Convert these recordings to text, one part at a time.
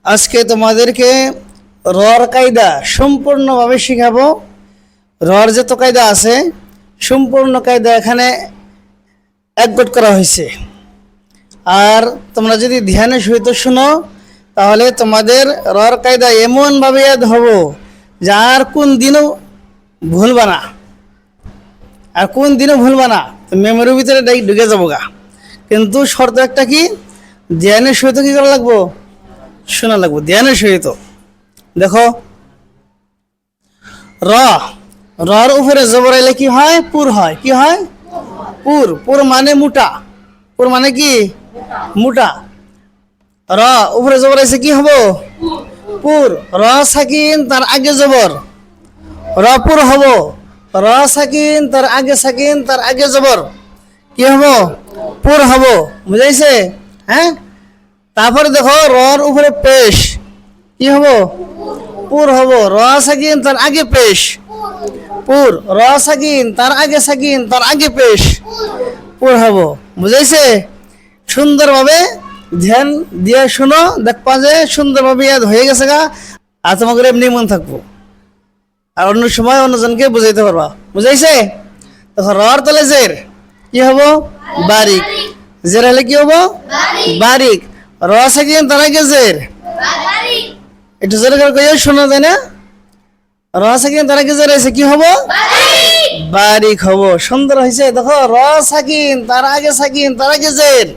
আজকে তোমাদেরকে রর কায়দা সম্পূর্ণভাবে শিখাবো। রর যত কায়দা আছে সম্পূর্ণ কায়দা এখানে একগোট করা হয়েছে। আর তোমরা যদি ধ্যানের সহিত শোনো তাহলে তোমাদের রর কায়দা এমনভাবে ইয়াদ হবো যে আর কোন দিনও ভুলবা না, আর কোন দিনও ভুলবা না, মেমোরির ভিতরে ঢুকে যাবো গা। কিন্তু শর্ত একটা কি, ধ্যানের সহিত কি করা লাগবো, শোনা লাগবো ধ্যানের সহিত। দেখো রর উপরে জবর এলে কি হয়, পুর হয়। কি হয়? পুর। পুর মানে মোটা। পুর মানে কি? মোটা। র উপরে জবর এসে কি হবো? পুর। র সাকিন তার আগে জবর, র পুর হবো। র সাকিন তার আগে সাকিন তার আগে জবর, কি হবো? পুর হবো। বুঝাইছে? হ্যাঁ। তারপরে দেখো রর উপরে পেশ, কি হবো? পুর হবো। র সাকিন তার আগে পেশ, পুর। র সাকিন তার আগে সাকিন তার আগে পেশ, পুর হবো। বুঝাইছে? সুন্দরভাবে ধ্যান দিয়ে শোনো, দেখবা যে সুন্দরভাবে ইয়াদ হয়ে গেছে গা। আর তোমাকে এমনি মন থাকবো, আর অন্য সময় অন্যজনকে বুঝাইতে পারবা। বুঝাইছে? তখন রর তলে জের কি হবো? বারিক। জের হলে কি হবো? বারিক। র সাকিন তার আগে জের, একটু জোরে করে কইও, শোনা যায় না? র সাকিন তার আগে জের আছে, কি হবো? বারিক হবো। সুন্দর হয়েছে। দেখো র সাকিন তার আগে সাকিন তার আগে জের,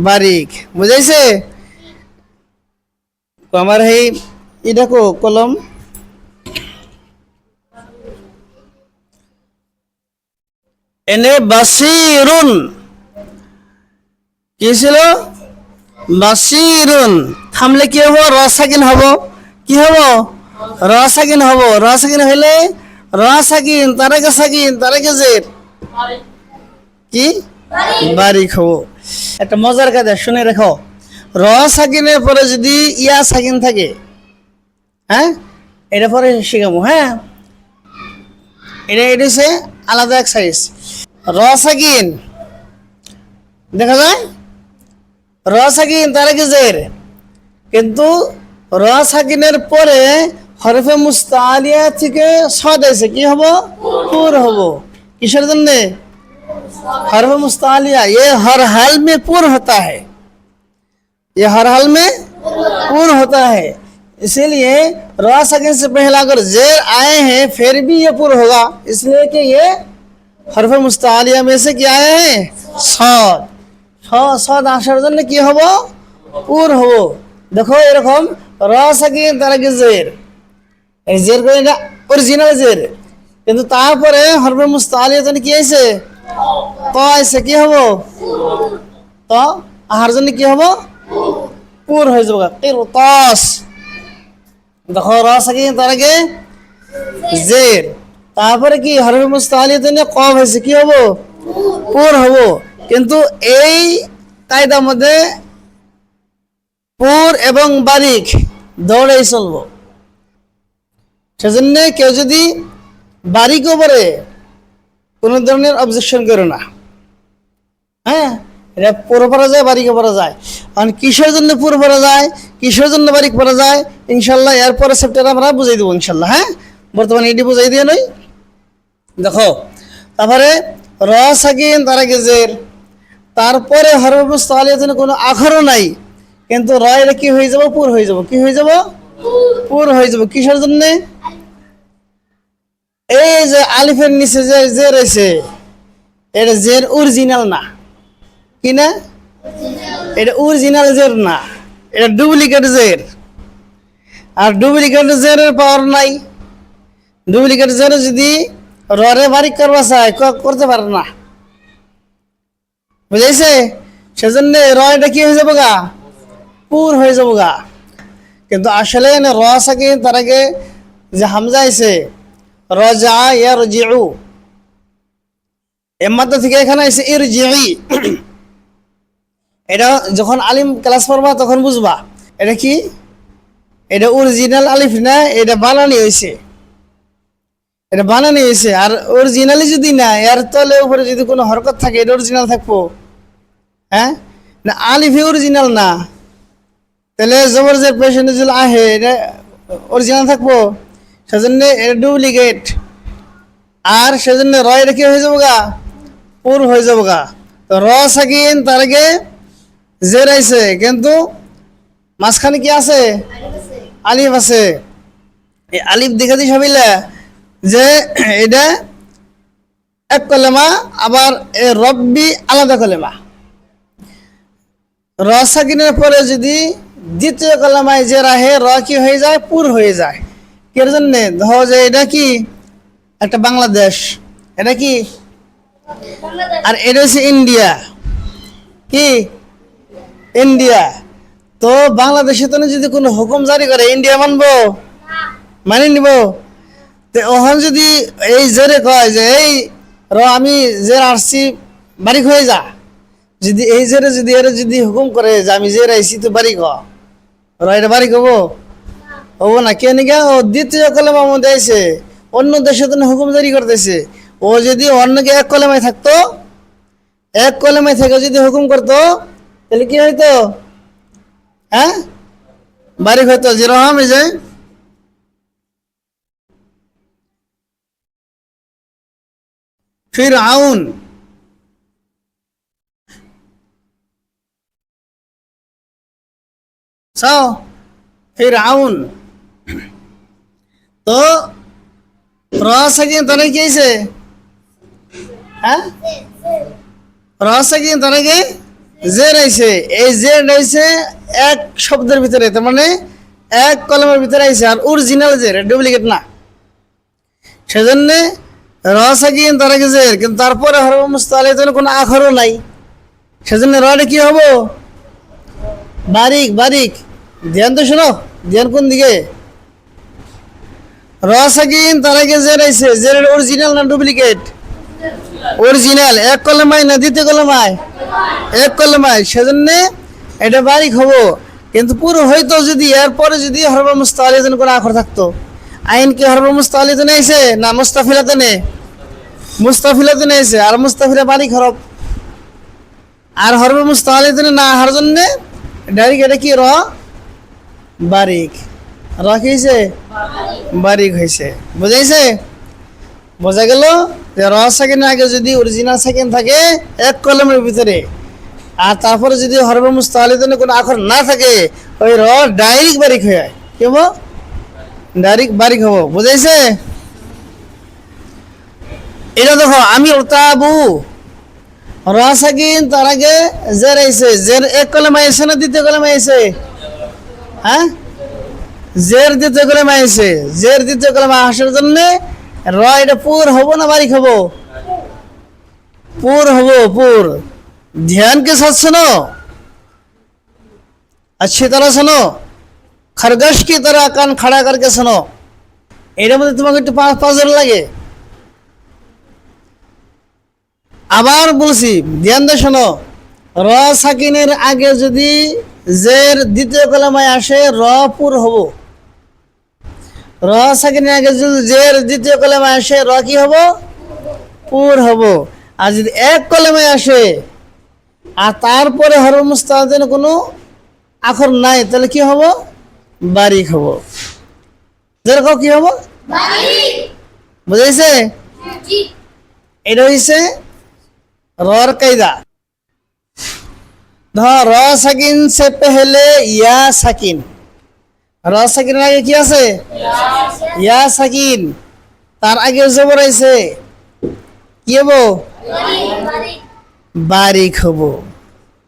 বারিক। বুঝাইছে? আমার এই দেখো কলম, এনে বাসিরুন কি ছিল? বাসিরুন। থামলে কি হবো? র সাকিন হবো। কি হবো? র সাকিন হবো। র সাকিন হইলে র সাকিন তার আগে সাকিন তার আগে জের, কি? বারিক হবো। একটা মজার কায়দা শুনে রেখো। র সাকিনের পরে যদি ইয়া সাকিন থাকে, হ্যাঁ, এটা পরে শিখাবো। হ্যাঁ, এটা হচ্ছে আলাদা এক্সারসাইজ। র সাকিন দেখা যায়, র সাকিন তার আগে জের, কিন্তু র সাকিনের পরে হরফে মুস্তালিয়া থেকে সদ আছে, কি হবো? পুর হবো। কিসের জন্য? हरफ मुस्तालिया, ये हर हाल में पूर्ण होता है, ये हर हाल में पूर्ण होता है। इसीलिए रा सकिन से पहला अगर जेर आए हैं फिर भी ये पूर्ण होगा, इसलिए कि ये हरफ मुस्तालिया में से क्या आए हैं? सद। सद आसार जन्य কি হবো? पूर्ण হবো। দেখো এরকম রা সাকিন তার আগে জের, এই জের করে এটা অরিজিনাল জের, কিন্তু তারপরে হরফে মুস্তালিয়া জন্য কি আছে? তো আছে, কি হবো? তো আহার জন্য কি হবো? পুর হয়ে যাবো। তস। দেখো র সাকিন তার আগে জের, তারপরে কি হরফে মুস্তালিয়া জন্য কফ হয়েছে, কি হবো? পুর হবো। কিন্তু এই কায়দার মধ্যে পুর এবং বারিক দৌড়েই চলবো। সেজন্য কেউ যদি বারিক উপরে কোন ধরনের অবজেকশন করো না। হ্যাঁ, এটা পুরো পড়া যায়, বারিকও পড়া যায়। কারণ কিসের জন্য পুরো পড়া যায়, কিসের জন্য বারিক পড়া যায়, ইনশাল্লাহ এরপরে চ্যাপ্টারে আমরা বুঝাই দেবো ইনশাল্লাহ। হ্যাঁ, বর্তমানে এটি বুঝাই দিয়ে নই। দেখো তারপরে র সাকিন তার আগে জের, তারপরে হরফ মুস্তালিয়ার জন্য কোনো আখরও নাই, কিন্তু র এটা কি হয়ে যাব? পুর হয়ে যাব। কি হয়ে যাব? পুর হয়ে যাব। কিসের জন্য? এই যে আলিফের নিচে যে জের আছে, এটা জের অরিজিনাল না, কি না? এটা অরিজিনাল জের না, এটা ডুপ্লিকেট জের। আর ডুপ্লিকেট জেরের পাওয়ার নাই। ডুপ্লিকেট জের যদি ররে বারিক করবা চায় করতে পারে না। বুঝাইছে? সেজন্য র এটা কি হয়ে যাবো গা? পুর হয়ে যাবো গা। কিন্তু আসলে র সাকিন তার আগে যে হামজা আছে, রজা ইয়ারজিউ, এর মাত্রা থেকে এখানে আছে ইরজিই। এটা যখন আলিম ক্লাস পড়বা তখন বুঝবা এটা কি, এটা অরিজিনাল আলিফ না, এটা বানানি হয়েছে, এটা বানানি হয়েছে। আর অরিজিনালি যদি না, এর তলে উপরে যদি কোনো হরকত থাকে, এটা অরিজিনাল থাকবো? হ্যাঁ না, আলিফে অরিজিনাল না, তাহলে জবর জের পেছনে যদি আহে এটা অরিজিনাল থাকবো, সেজন্য এটা ডুপ্লিকেট। আর সেজন্য র এটা কি হয়ে যাবো গা, পুর হয়ে যাবো গা। তো র সাকিন তার আগে জের আইছে, কিন্তু মাঝখানে কি আছে, আলিফ আছে। এই আলিফ দেখে দিস ভাবিলে যে এটা এক কলেমা, আবার এ রব্বি আলাদা কলেমা। র সাকিনের পরে যদি দ্বিতীয় কলেমায় যে রাহে র কি হয়ে যায়, পুর হয়ে যায়। এর জন্য ধরো যে এটা কি একটা বাংলাদেশ, এটা কি, আর এটা হচ্ছে ইন্ডিয়া, কি ইন্ডিয়া। তো বাংলাদেশে তো যদি কোনো হুকুম জারি করে ইন্ডিয়া মানবো, মানে নিব। তো ওখান যদি এই জেরে কয় যে এই আমি জের আসছি বাড়ি হয়ে যা, যদি এই জেরে যদি এর যদি হুকুম করে যে আমি জের আইছি তো বাড়ি ক, এটা বাড়ি হবো, হবো না। কেন গা, ও দ্বিতীয় কলেমার মধ্যে আইছে, অন্য দেশে তো হুকুম জারি করতেছে। ও যদি অন্যকে এক কলেমায় থাকতো, এক কলেমায় থেকে যদি হুকুম করতো, তাহলে কি হইতো, হ্যাঁ বাড়ি হইতো। যেরকম এই যে ফিরআউন, সাও ফিরআউন। তো র সাকিন তারা কি হয়েছে, হ্যাঁ র সাকিন তারা কি জের আইছে। এই জের আইছে এক শব্দের ভিতরে, তার মানে এক কলমের ভিতরে আইছে, আর অরিজিনাল জের, ডুপ্লিকেট না। সেজন্য র সাকিন তারা কি জের, কিন্তু তারপরে হরফ মুস্তালিতের কোনো আখরও নাই। সেজন্য রটা কি হবো, বারিক বারিক। ধ্যান তো শোনো, ধ্যান কোন দিকে, র সাকিন তার আগে জের আইছে, জেরের অরিজিনাল না ডুপ্লিকেট, অরিজিনাল। এক কলমায় না দ্বিতীয় কলমায়, এক কলমায়, সেজন্য এটা বারিক হবো। কিন্তু পুরো হয়তো যদি এরপরে যদি হরফ মুস্তালিতের কোনো আখর থাকতো, আইন কি হরফ মুস্তালিতেন আইছে না মুস্তাফিলাতেনে, মুস্তাফিলাতেনে আইছে, আর মুস্তাফিলা বারিক হরফ। আর হরফ মুস্তালিতেন না আহার জন্য ডাইরেক্ট এটা কি র বারিক, র কি হয়েছে, বারিক হয়েছে। বুঝাইছে, বোঝা গেল যে র সেকেন্ডের আগে যদি অরিজিনাল সেকেন্ড থাকে এক কলমের ভিতরে, আর তারপরে যদি হরফ মুস্তালিতেন কোনো আখর না থাকে, ওই র ডাইরেক্ট বারিক হয়ে যায়। কি হবো, ডাইরেক্ট বারিক হবো। বুঝাইছে, এটা দেখো আমি ওতাবু, র সাকিন তার আগে জের আইছে, জের এক কলমে আইছে না দ্বিতীয় কলমে আইছে, হ্যাঁ জের দ্বিতীয় কলমে আইছে। জের দ্বিতীয় কলমে আসার জন্য র এটা পুর হবো না বারিক হবো, পুর হবো, পুর। ध्यान के साथ सुनो, अच्छी तरह सुनो, खरगोश की तरह कान खड़ा करके सुनो। এর মধ্যে তোমাকে একটু পাজল লাগে। আবার বলছি, ধ্যান দিয়ে শোনো, র সাকিনের আগে যদি জের দ্বিতীয় কলমায় আসে র পুর হবো। র সাকিনের আগে যদি জের দ্বিতীয় কলমায় আসে র কি হবো, পুর হবো। আর যদি এক কলমায় আসে আর তারপরে হরফ মুস্তালিতের কোনো আখর নাই, তাহলে কি হবো, বারিক হবো। যেরকম কি হবো, বারিক। বুঝাইছে, এটা হইছে रर कायदा। ধর র সাকিন সে পেহলে ইয়া সাকিন, র সাকিনের আগে কি আছে, ইয়া সাকিন। তার আগে জবর আইছে, কি হবো, বারিক হবো।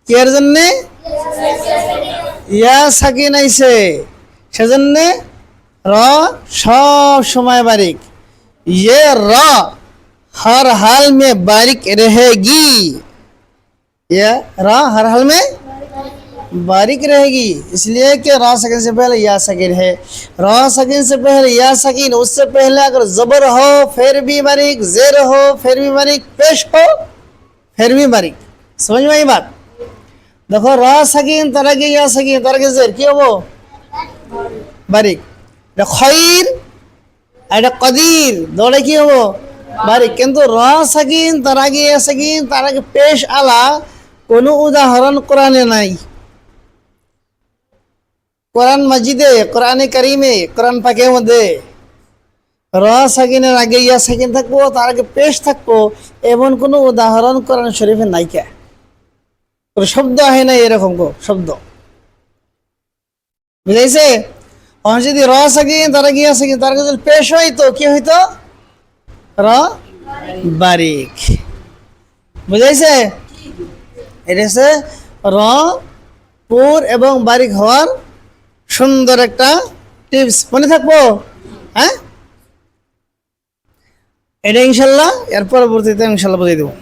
কি এর জন্য, ইয়া সাকিন আইছে, সেজন্য র সব সময় বারিক। ये र हर हाल में बारीक रहेगी, ये रा हर हाल में बारीक रहेगी, इसलिए कि रा सकीन से पहले या सकीन है। रा सकीन से पहले या सकीन, उससे पहले अगर जबर हो फिर भी बारीक, जेर हो फिर भी बारीक, पेश हो फिर भी बारीक। समझ में आई बात। देखो रा सकीन तरह के या सकीन तरह के जेर क्यों वो बारीक। खैर এটা কদির দৌড়ে কি হবো, বারিক। কিন্তু র সাকিন তার আগে ইয়া সাকিন তার আগে পেশ আলা কোনো উদাহরণ কোরআনে নাই। কোরআন মাজিদে, কোরআনে কারিমে, কোরআন পাকের মধ্যে র সাকিনের আগে ইয়া সাকিন থাকবো, তার আগে পেশ থাকবো, এমন কোনো উদাহরণ কোরআন শরীফে নাইকা। কোনো শব্দ আহে নাই এরকম শব্দ, বুঝাইছে? যদি র সাকিন তার আগে ইয়া সাকিন, তার আগে যদি পেশ হইতো, কি হইতো? র বারিক। বুঝাইছে? এটা হচ্ছে র পুর এবং বারিক হওয়ার সুন্দর একটা টিপস, মনে থাকবো? হ্যাঁ, এটা ইনশাল্লাহ এর পরবর্তীতে ইনশাল্লাহ বুঝিয়ে দেবো।